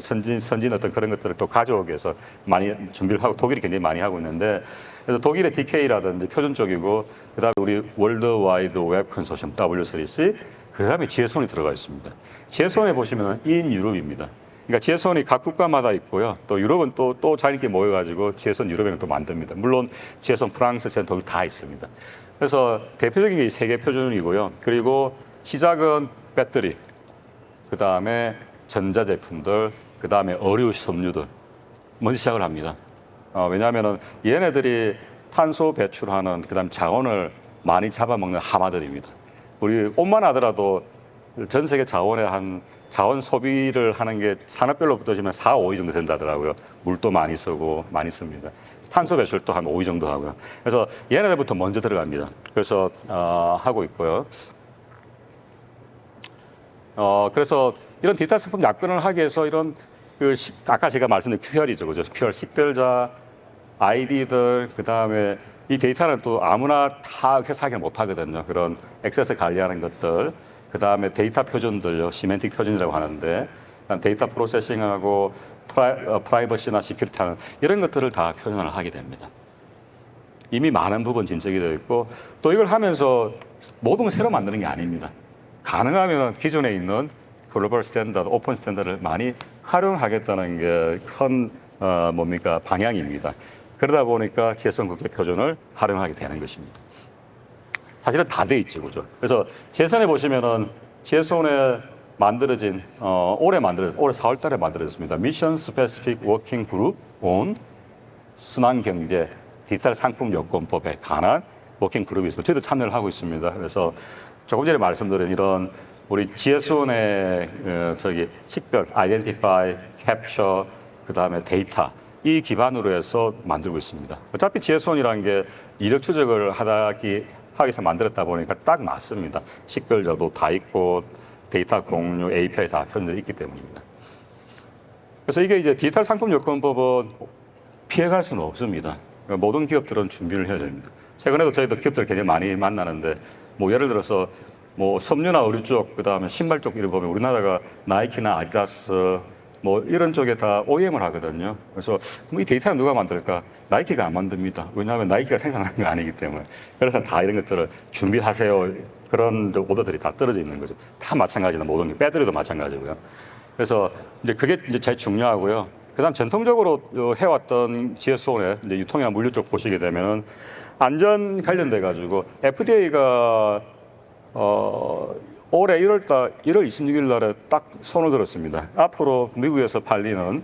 선진 어떤 그런 것들을 또 가져오기 위해서 많이 준비를 하고 독일이 굉장히 많이 하고 있는데 그래서 독일의 DK라든지 표준 쪽이고 그다음에 우리 월드와이드 웹 컨소시엄 W3C 그다음에 지혜손이 들어가 있습니다. 지혜손에 보시면은 인 유럽입니다. 그러니까 지혜손이 각 국가마다 있고요. 또 유럽은 또 자기끼리 모여가지고 지혜손 유럽에는 또 만듭니다. 물론 지혜손 프랑스, 지혜손 독일 다 있습니다. 그래서 대표적인 게 이 세 개 표준이고요. 그리고 시작은 배터리, 그 다음에 전자제품들, 그 다음에 의류 섬유들 먼저 시작을 합니다. 왜냐하면은 얘네들이 탄소 배출하는 그다음 자원을 많이 잡아먹는 하마들입니다. 우리 옷만 하더라도 전 세계 자원 소비를 하는 게 산업별로 따지면 4, 5위 정도 된다더라고요. 물도 많이 쓰고 많이 씁니다. 탄소 배출도 한 5위 정도 하고요. 그래서 얘네들부터 먼저 들어갑니다. 그래서 하고 있고요. 그래서 이런 디지털 상품 약관을 하기 위해서 이런 아까 제가 말씀드린 QR이죠, 그죠? QR 식별자, 아이디들, 그 다음에 이 데이터는 또 아무나 다 액세스하기는 못하거든요. 그런 액세스 관리하는 것들, 그 다음에 데이터 표준들요, 시멘틱 표준이라고 하는데, 데이터 프로세싱하고 프라이버시나 시큐리티하는 이런 것들을 다 표준화를 하게 됩니다. 이미 많은 부분 진척이 되어 있고, 또 이걸 하면서 모든 걸 새로 만드는 게 아닙니다. 가능하면 기존에 있는 글로벌 스탠다드, 오픈 스탠다드를 많이 활용하겠다는 게 큰 방향입니다. 그러다 보니까 지혜손 국제 표준을 활용하게 되는 것입니다. 사실은 다 돼 있죠, 그죠? 그래서 지혜손에 보시면은 지혜손에 만들어진 올해 4월달에 만들어졌습니다. 미션 스페시픽 워킹 그룹 온 순환경제 디지털 상품 여권법에 관한 워킹 그룹이 있습니다. 저희도 참여를 하고 있습니다. 그래서 조금 전에 말씀드린 이런 우리 지혜손의 식별, 아이덴티파이, 캡처, 그 다음에 데이터 이 기반으로 해서 만들고 있습니다. 어차피 지혜손이라는 게 이력 추적을 하기 위해서 만들었다 보니까 딱 맞습니다. 식별자도 다 있고 데이터 공유, API 다 표현되어 있기 때문입니다. 그래서 이게 이제 디지털 상품 요건법은 피해갈 수는 없습니다. 그러니까 모든 기업들은 준비를 해야 됩니다. 최근에도 저희도 기업들 굉장히 많이 만나는데 뭐 예를 들어서 뭐 섬유나 의류 쪽, 그다음에 신발 쪽 이런 보면 우리나라가 나이키나 아디다스 뭐 이런 쪽에 다 OEM을 하거든요. 그래서 뭐 이 데이터는 누가 만들까? 나이키가 안 만듭니다. 왜냐하면 나이키가 생산하는 거 아니기 때문에. 그래서 다 이런 것들을 준비하세요. 그런 오더들이 다 떨어져 있는 거죠. 다 마찬가지나 모든 게 배터리도 마찬가지고요. 그래서 이제 그게 이제 제일 중요하고요. 그다음 전통적으로 해왔던 GS온의 이제 유통이나 물류 쪽 보시게 되면은 안전 관련돼 가지고 FDA가 올해 1월 26일 날에 딱 손을 들었습니다. 앞으로 미국에서 팔리는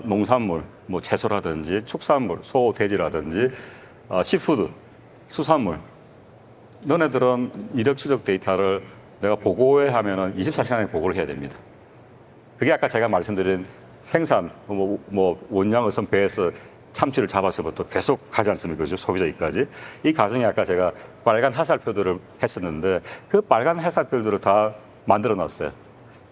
농산물, 뭐 채소라든지 축산물, 소, 돼지라든지 시푸드, 수산물, 너네들은 이력 추적 데이터를 내가 보고해 하면은 24시간 안에 보고를 해야 됩니다. 그게 아까 제가 말씀드린 생산, 뭐 원양 어선 배에서 참치를 잡아서부터 계속 가지 않습니까? 그죠? 소비자까지. 이 과정에 아까 제가 빨간 화살표들을 했었는데 그 빨간 화살표들을 다 만들어 놨어요.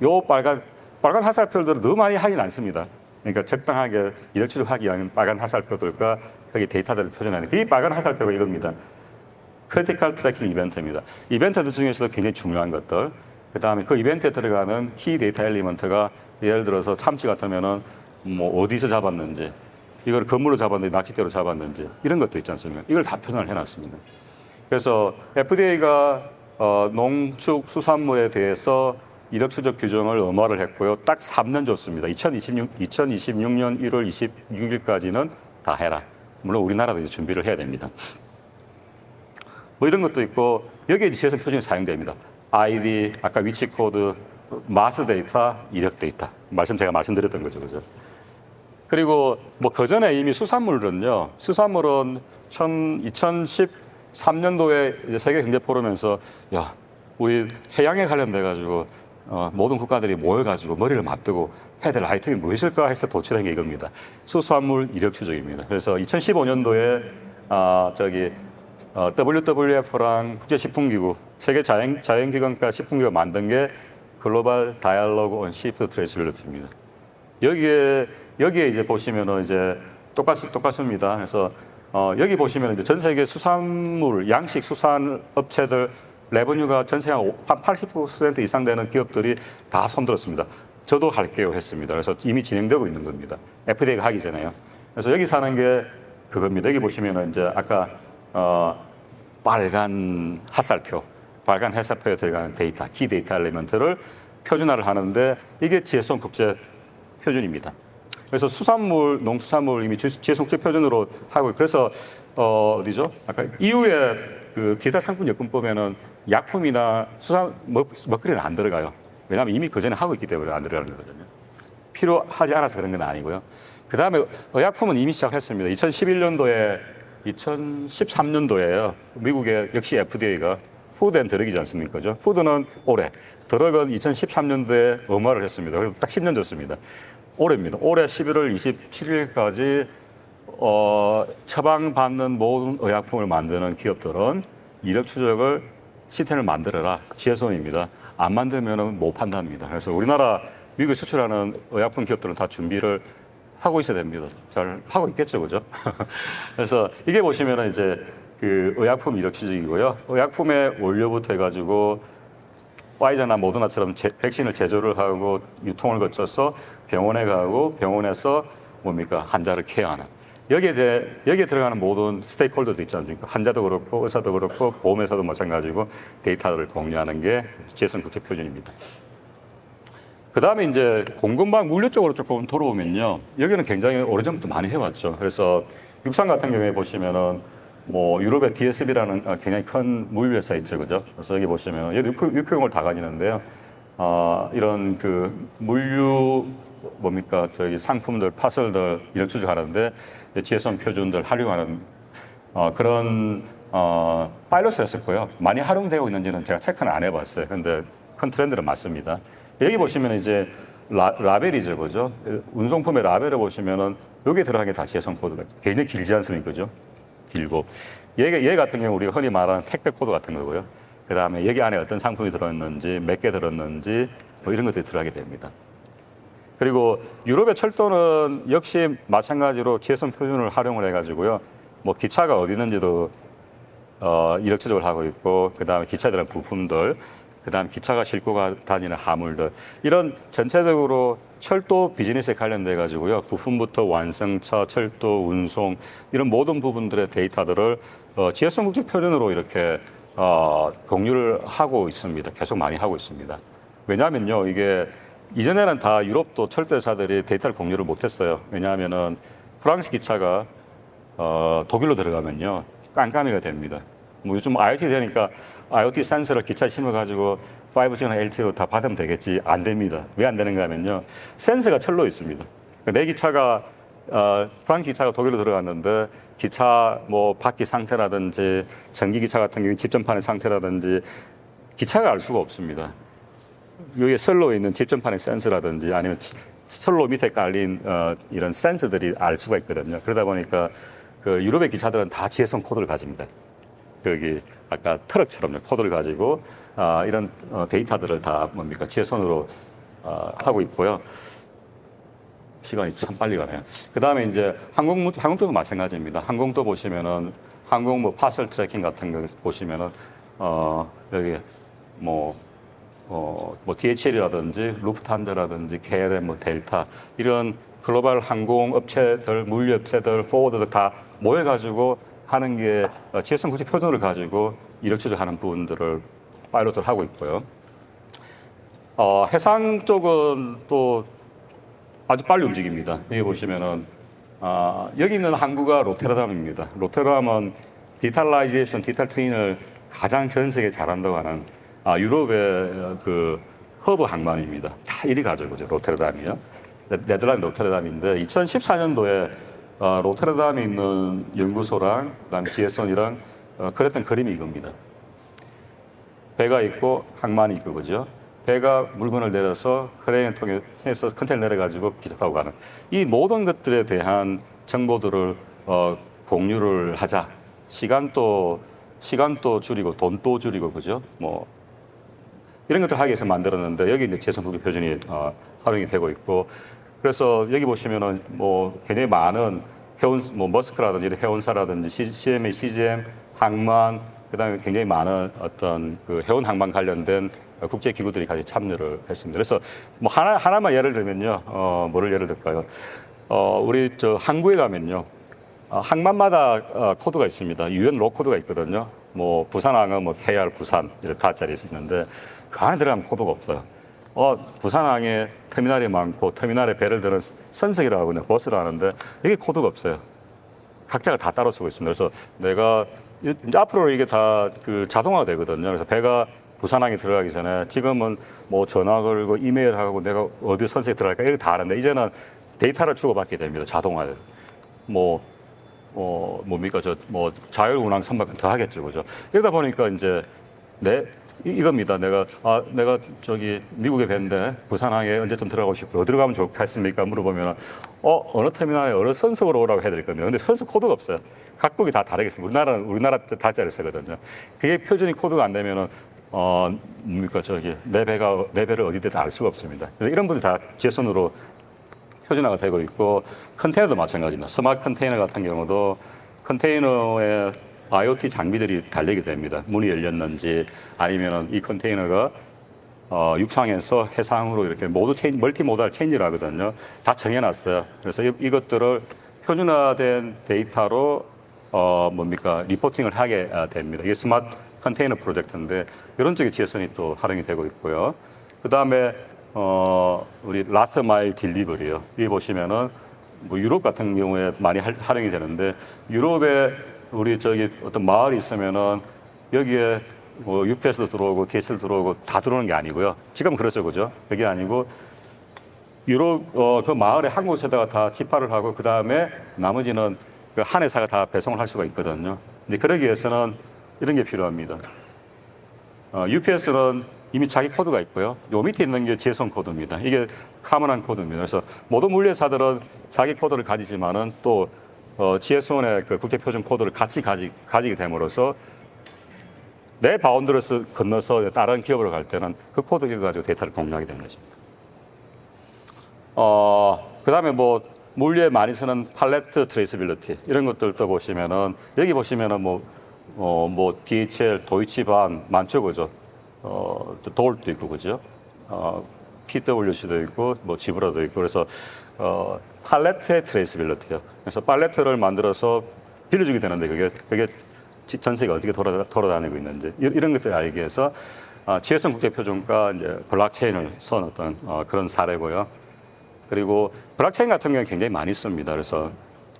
요 빨간 화살표들을 너무 많이 하진 않습니다. 그러니까 적당하게 이력 추적하기 위한 빨간 화살표들과 거기 데이터들을 표현하는 이 빨간 화살표가 이겁니다. 크리티컬 트래킹 이벤트입니다. 이벤트들 중에서도 굉장히 중요한 것들. 그 다음에 그 이벤트에 들어가는 키 데이터 엘리먼트가 예를 들어서 참치 같으면은 뭐 어디서 잡았는지, 이걸 건물로 잡았는지 낚싯대로 잡았는지 이런 것도 있지 않습니까? 이걸 다 표현을 해놨습니다. 그래서 FDA가 농축 수산물에 대해서 이력 추적 규정을 엄화를 했고요. 딱 3년 줬습니다. 2026년 1월 26일까지는 다 해라. 물론 우리나라도 이제 준비를 해야 됩니다. 뭐 이런 것도 있고 여기에 지에서 표준이 사용됩니다. 아이디, 아까 위치 코드, 마스 데이터, 이력 데이터. 제가 말씀드렸던 거죠, 그죠? 그리고 뭐 그 전에 이미 수산물은 2013년도에 세계 경제 포럼에서 야, 우리 해양에 관련돼 가지고 모든 국가들이 모여 가지고 머리를 맞대고 해야 될 아이템이 무엇일까 해서 도출한 게 이겁니다. 수산물 이력 추적입니다. 그래서 2015년도에 WWF랑 국제식품기구, 세계 자연기관과 식품기구가 만든 게 글로벌 다이얼로그 온 시프트 트레이스빌리티입니다. 여기에 이제 보시면은 이제 똑같습니다. 그래서 여기 보시면 이제 전 세계 수산물, 양식 수산 업체들 레버뉴가 전 세계 한 80% 이상 되는 기업들이 다 손들었습니다. 저도 할게요 했습니다. 그래서 이미 진행되고 있는 겁니다. FDA가 하기 전에요. 그래서 여기 사는 게 그겁니다. 여기 보시면은 이제 아까 빨간 화살표에 들어가는 데이터, 키 데이터 엘리먼트를 표준화를 하는데 이게 GS온 국제 표준입니다. 그래서 수산물, 농수산물 이미 GS온 국제 표준으로 하고, 그래서 어디죠? 아까 이후에 그 디지털 상품 요건법에는 약품이나 먹거리는 안 들어가요. 왜냐하면 이미 그 전에 하고 있기 때문에 안 들어가는 거거든요. 필요하지 않아서 그런 건 아니고요. 그 다음에 의약품은 이미 시작했습니다. 2013년도에요. 미국의 역시 FDA가 푸드 앤 드럭이지 않습니까? 푸드는 올해, 드럭은 2013년도에 엄화를 했습니다. 그래서 딱 10년 줬습니다. 올해입니다. 올해 11월 27일까지 처방받는 모든 의약품을 만드는 기업들은 이력 추적을 시스템을 만들어라. GS온입니다. 안 만들면 못 판답니다. 그래서 우리나라 미국에 수출하는 의약품 기업들은 다 준비를 하고 있어야 됩니다. 잘 하고 있겠죠, 그죠? 그래서 이게 보시면은 이제 그 의약품 이력 추적이고요. 의약품의 원료부터 해가지고 파이저나 모더나처럼 백신을 제조를 하고 유통을 거쳐서 병원에 가고 병원에서 환자를 케어하는. 여기에 들어가는 모든 스테이크홀더도 있지 않습니까? 환자도 그렇고 의사도 그렇고 보험회사도 마찬가지고 데이터를 공유하는 게 GS온 국제 표준입니다. 그 다음에 이제 공급망 물류 쪽으로 조금 돌아오면요. 여기는 굉장히 오래전부터 많이 해왔죠. 그래서 육상 같은 경우에 보시면은 뭐 유럽의 DSB라는 굉장히 큰 물류회사 있죠, 그죠? 그래서 여기 보시면 여기 육해공을 다 가지는데요. 이런 그 물류 상품들, 파설들 이력 추적하는데 GS온 표준들 활용하는 그런 파일럿을 했었고요. 많이 활용되고 있는지는 제가 체크는 안 해봤어요. 근데 큰 트렌드는 맞습니다. 여기 보시면 이제 라벨이죠, 그죠? 운송품의 라벨을 보시면은 여기에 들어간 게 다 GS온 코드가 굉장히 길지 않습니까, 그죠? 길고 얘 같은 경우 우리가 흔히 말하는 택배 코드 같은 거고요. 그 다음에 여기 안에 어떤 상품이 들어있는지, 몇 개 들었는지 뭐 이런 것들이 들어가게 됩니다. 그리고 유럽의 철도는 역시 마찬가지로 지혜선 표준을 활용을 해가지고요. 뭐 기차가 어디 있는지도 이력 추적을 하고 있고, 그 다음에 기차에 대한 부품들, 그 다음에 기차가 싣고 다니는 화물들, 이런 전체적으로 철도 비즈니스에 관련돼 가지고요. 부품부터 완성차, 철도, 운송, 이런 모든 부분들의 데이터들을 지혜선 국제 표준으로 이렇게 공유를 하고 있습니다. 계속 많이 하고 있습니다. 왜냐하면요, 이게 이전에는 다 유럽도 철도 회사들이 데이터를 공유를 못했어요. 왜냐하면은 프랑스 기차가 독일로 들어가면요 깜깜이가 됩니다. 뭐 요즘 IoT 되니까 IoT 센서를 기차에 심어가지고 5G나 LTE로 다 받으면 되겠지. 안 됩니다. 왜 안 되는가 하면요, 센서가 철로에 있습니다. 내 기차가 프랑스 기차가 독일로 들어갔는데 기차 뭐 바퀴 상태라든지 전기 기차 같은 경우 집전판의 상태라든지 기차가 알 수가 없습니다. 여기 선로에 있는 집전판의 센서라든지 아니면 선로 밑에 깔린 이런 센서들이 알 수가 있거든요. 그러다 보니까 그 유럽의 기차들은 다 지혜선 코드를 가집니다. 여기 아까 트럭처럼 코드를 가지고 이런 데이터들을 다 뭡니까 지혜선으로 하고 있고요. 시간이 참 빨리 가네요. 그 다음에 이제 항공도 마찬가지입니다. 항공도 보시면은 항공 뭐 파설 트래킹 같은 거 보시면은 여기 뭐 DHL이라든지 루프트한자라든지 KLM, 뭐 델타 이런 글로벌 항공 업체들, 물류 업체들, 포워드들 다 모여가지고 하는 게 지혜선 국제 표준을 가지고 이력 추적하는 부분들을 파일럿을 하고 있고요. 해상 쪽은 또 아주 빨리 움직입니다. 여기 보시면은 여기 있는 항구가 로테르담입니다. 로테르담은 디지털라이제이션, 디지털 트윈을 가장 전 세계에 잘한다고 하는 유럽의 그 허브 항만입니다. 다 이리 가죠, 그죠? 로테르담이요. 네덜란드 로테르담인데 2014년도에 로테르담에 있는 연구소랑 그다음에 지혜선이랑 그랬던 그림이 이겁니다. 배가 있고 항만이 있고 그죠? 배가 물건을 내려서 크레인을 통해서 컨테이너 내려가지고 기차 타고 가는 이 모든 것들에 대한 정보들을 공유를 하자. 시간도 줄이고 돈도 줄이고 그죠? 뭐 이런 것들 하기 위해서 만들었는데 여기 이제 지혜선 국제 표준이 활용이 되고 있고 그래서 여기 보시면은 뭐 굉장히 많은 해운 뭐 머스크라든지 해운사라든지 CMA, CGM, 항만 그다음에 굉장히 많은 어떤 그 해운 항만 관련된 국제 기구들이 같이 참여를 했습니다. 그래서 뭐 하나만 예를 들면요, 뭐를 예를 들까요? 우리 저 항구에 가면요, 항만마다 코드가 있습니다. UN 로 코드가 있거든요. 뭐 부산항은 뭐 KR 부산 이렇게 다짜리 있는데 그 안에 들어가면 코드가 없어요. 부산항에 터미널이 많고 터미널에 배를 드는 선석이라고 하거든요. 버스를 하는데 이게 코드가 없어요. 각자가 다 따로 쓰고 있습니다. 그래서 내가 이제 앞으로 이게 다 그 자동화가 되거든요. 그래서 배가 부산항에 들어가기 전에 지금은 뭐 전화 걸고 이메일하고 내가 어디 선석에 들어갈까 이렇게 다 하는데 이제는 데이터를 주고받게 됩니다. 자동화에. 뭡니까 뭐 자율 운항 선박 더 하겠죠, 그죠? 이러다 보니까 이제 이겁니다. 내가 저기 미국에 뵀는데 부산항에 언제쯤 들어가고 싶고 어디로 가면 좋겠습니까? 물어보면 어느 터미널에 어느 선석으로 오라고 해야 될 겁니다. 근데 선석 코드가 없어요. 각국이 다 다르겠습니다. 우리나라 다짜리 쓰거든요. 그게 표준이 코드가 안 되면은 뭡니까 내 배를 어디 있든 알 수가 없습니다. 그래서 이런 분들이 다 지혜선으로 표준화가 되고 있고 컨테이너도 마찬가지입니다. 스마트 컨테이너 같은 경우도 컨테이너에 IoT 장비들이 달리게 됩니다. 문이 열렸는지 아니면은 이 컨테이너가 육상에서 해상으로 이렇게 멀티모달 체인지를 하거든요. 다 정해놨어요. 그래서 이것들을 표준화된 데이터로 리포팅을 하게 됩니다. 이게 스마트 컨테이너 프로젝트인데 이런 쪽에 지혜선이 또 활용이 되고 있고요. 그 다음에 우리 라스트 마일 딜리버리요. 여기 보시면은 뭐 유럽 같은 경우에 많이 활용이 되는데 유럽에 우리 어떤 마을이 있으면은 여기에 뭐 UPS도 들어오고 DHL 들어오고 다 들어오는 게 아니고요. 지금 그렇죠, 그죠? 그게 아니고 유럽 그 마을의 한 곳에다가 다 집화를 하고 그 다음에 나머지는 그 한 회사가 다 배송을 할 수가 있거든요. 근데 그러기 위해서는 이런 게 필요합니다. UPS는 이미 자기 코드가 있고요. 요 밑에 있는 게 지혜선 코드입니다. 이게 카먼한 코드입니다. 그래서 모든 물류회사들은 자기 코드를 가지지만은 또 지혜선의 그 국제표준 코드를 같이 가지게 됨으로써 내 바운드를 건너서 다른 기업으로 갈 때는 그 코드를 가지고 데이터를 공유하게 되는 것입니다. 그다음에 뭐 물류에 많이 쓰는 팔레트 트레이서빌리티 이런 것들도 보시면은 여기 보시면은 뭐 DHL, 도이치반 많죠, 그죠? 또 도울도 있고, 그죠? PWC도 있고, 뭐 지브라도 있고, 그래서 팔레트의 트레이서빌리티요. 그래서 팔레트를 만들어서 빌려주게 되는데 그게 전 세계 어떻게 돌아다니고 있는지 이런 것들을 알기 위해서 지혜성 국제표준과 이제 블록체인을 쓴 어떤 그런 사례고요. 그리고 블록체인 같은 경우는 굉장히 많이 씁니다. 그래서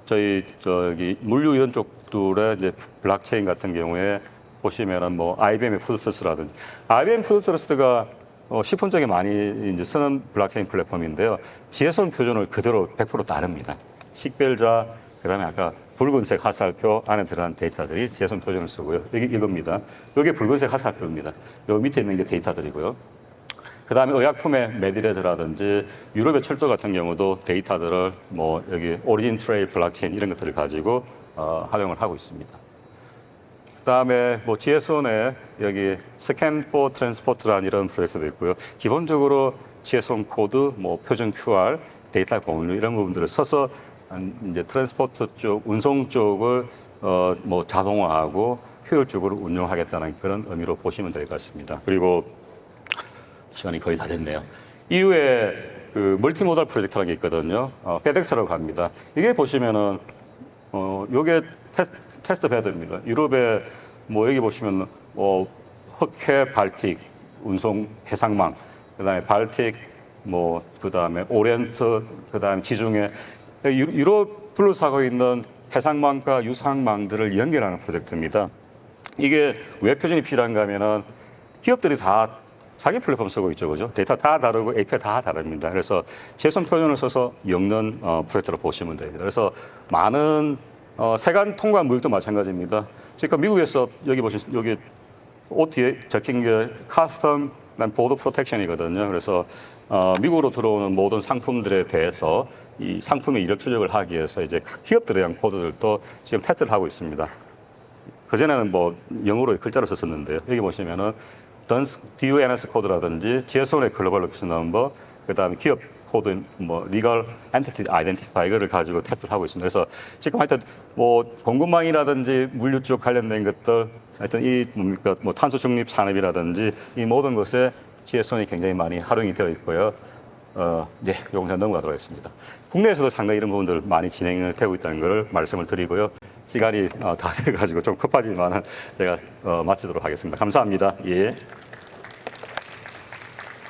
저기 물류 이런 쪽들의 이제 블록체인 같은 경우에 보시면은 뭐 IBM의 푸드트러스트라든지 IBM 푸드트러스트가 식품적에 많이 이제 쓰는 블록체인 플랫폼인데요. 지혜성 표준을 그대로 100% 따릅니다. 식별자 그다음에 아까 붉은색 화살표 안에 들어간 데이터들이 지혜성 표준을 쓰고요. 이겁니다. 이게 붉은색 화살표입니다. 요 밑에 있는 게 데이터들이고요. 그 다음에 의약품의 메디레즈라든지 유럽의 철도 같은 경우도 데이터들을 뭐 여기 오리진 트레일 블록체인 이런 것들을 가지고 활용을 하고 있습니다. 그 다음에 뭐 지혜손에 여기 스캔 포 트랜스포트라는 이런 프로젝트도 있고요. 기본적으로 지혜손 코드, 뭐 표준 QR, 데이터 공유 이런 부분들을 써서 이제 트랜스포트 쪽, 운송 쪽을 뭐 자동화하고 효율적으로 운영하겠다는 그런 의미로 보시면 될 것 같습니다. 그리고 시간이 거의 다 됐네요. 이후에 그 멀티모달 프로젝트라는 게 있거든요. 페덱스라고 합니다. 이게 보시면은 요게 테스트 베드입니다. 유럽에 뭐 여기 보시면 흑해 발틱 운송 해상망, 그다음에 발틱 뭐 그다음에 오리엔트, 그다음에 지중해 유럽 둘러싸고 있는 해상망과 유상망들을 연결하는 프로젝트입니다. 이게 왜 표준이 필요한가 하면은 기업들이 다 자기 플랫폼 쓰고 있죠, 그죠? 데이터 다 다르고 API 다 다릅니다. 그래서 최선 표준을 써서 엮는 프로젝트로 보시면 됩니다. 그래서 많은 세관 통관 무역도 마찬가지입니다. 그러니까 미국에서 여기 보시면 여기 OT에 적힌 게 카스텀 난 보드 프로텍션이거든요. 그래서 미국으로 들어오는 모든 상품들에 대해서 이 상품의 이력 추적을 하기 위해서 이제 기업들에 대한 코드들도 지금 테스트를 하고 있습니다. 그전에는 뭐 영어로 글자로 썼었는데요. 여기 보시면은 DUNS 코드라든지 지혜손의 글로벌 로케이션 넘버, 그다음에 기업 코드, 뭐 리걸 엔티티 아이덴티파이 이거를 가지고 테스트를 하고 있습니다. 그래서 지금 하여튼 뭐 공급망이라든지 물류 쪽 관련된 것들, 하여튼 이 뭡니까 뭐 탄소 중립 산업이라든지 이 모든 것에 지혜손이 굉장히 많이 활용이 되어 있고요. 이제 요건 넘어가도록 하겠습니다. 국내에서도 상당히 이런 부분들 많이 진행을 되고 있다는 것을 말씀을 드리고요. 시간이 다 돼가지고 좀 급하지만은 제가 마치도록 하겠습니다. 감사합니다. 예.